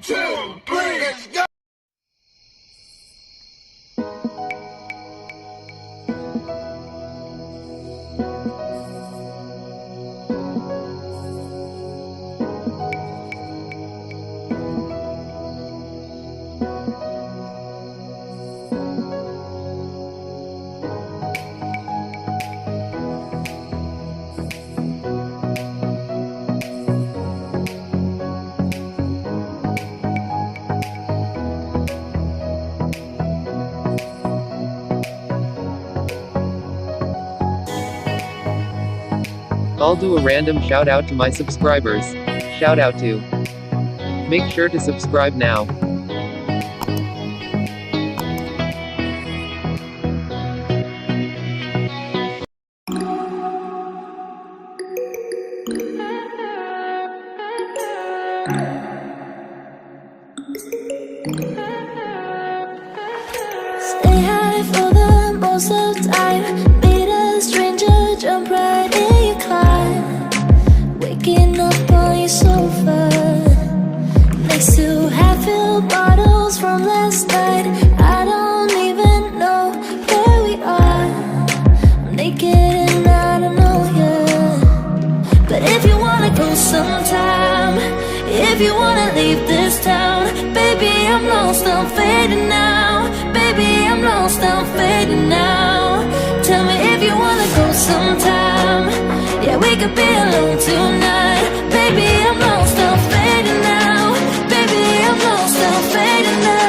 2, 3, let's go! I'll do a random shout out to my subscribers. Shout out to. Make sure to subscribe now. Stay high for the most of the time. Meet a stranger, jump right in your car. Waking up on your sofa, next to half-filled bottles from last night. I don't even know where we are. I'm naked and I don't know you. But if you wanna go sometime, if you wanna leave this town, baby, I'm lost, I'm fading now. Baby, I'm lost, I'm fading now. Tell me if you wanna go sometime. Yeah, we could be alone tonight. Baby, I'm lost, I'm fading now. Baby, I'm lost, I'm fading now.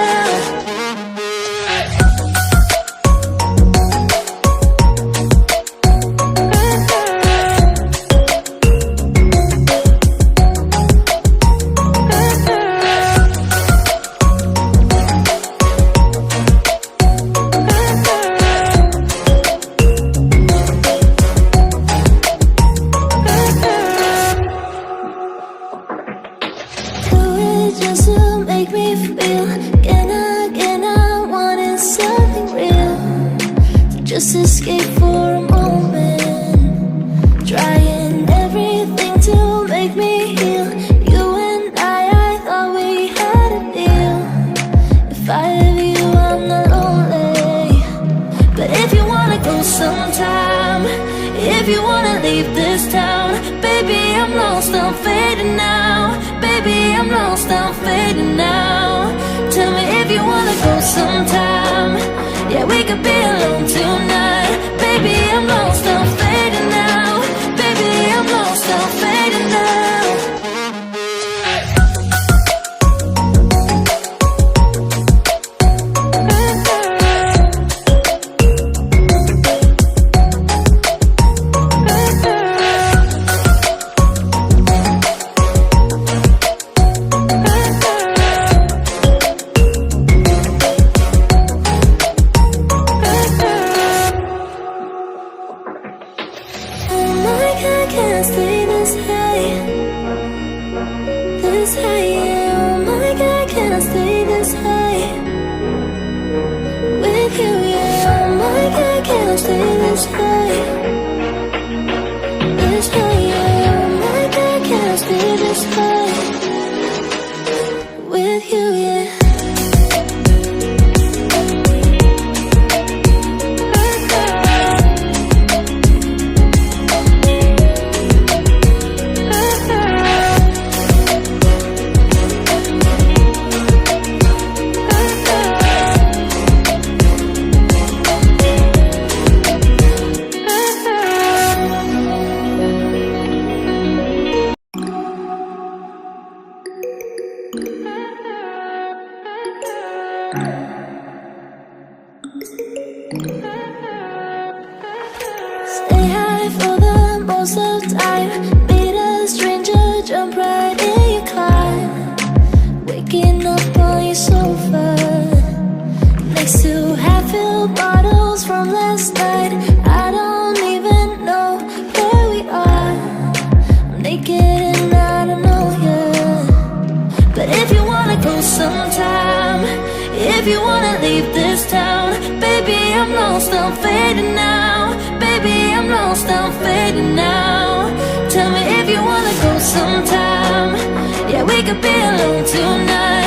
Just to make me feel again, I wanted something real, to just escape for a moment, trying everything to make me heal. You and I thought we had a deal. If I have you, I'm not lonely. But if you wanna go sometime, if you wanna leave this town, baby, I'm lost, I'm fading now. Baby, I'm lost, I'm fading now. Tell me if you wanna go sometime. Yeah, we could be alone tonight. Baby, I'm lost, I'm fading now. Baby, I'm lost, I'm fading now. Can't stay this high, yeah. Oh my God, can't stay this high with you, yeah. Oh my God, can't stay this high, yeah. Oh my God, can't stay this high with you, yeah. Stay high for the most of the time. Meet a stranger, jump right in your car. Waking up on your sofa, next to half-filled bottles from last night. I don't even know where we are. I'm naked and I don't know you. But if you wanna go sometime, if you wanna leave this town, baby, I'm lost, I'm fading now. Baby, I'm lost, I'm fading now. Tell me if you wanna go sometime. Yeah, we could be alone tonight.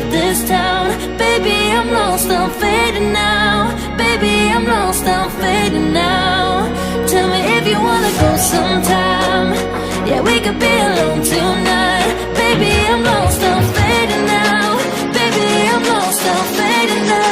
leave this town. Baby, I'm lost, I'm fading now. Baby, I'm lost, I'm fading now. Tell me if you wanna go sometime. Yeah, we could be alone tonight. Baby, I'm lost, I'm fading now. Baby, I'm lost, I'm fading now.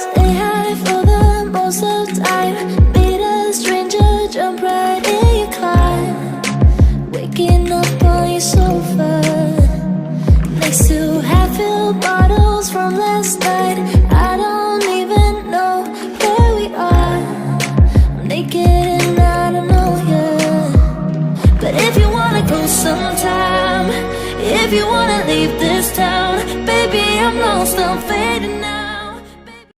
Stay high for the most of the time. Meet a stranger, jump right in your car. Waking up on your sofa next to half-filled bottles from last night. I don't even know where we are. I'm naked and I don't know you. But if you wanna go sometime, if you wanna leave this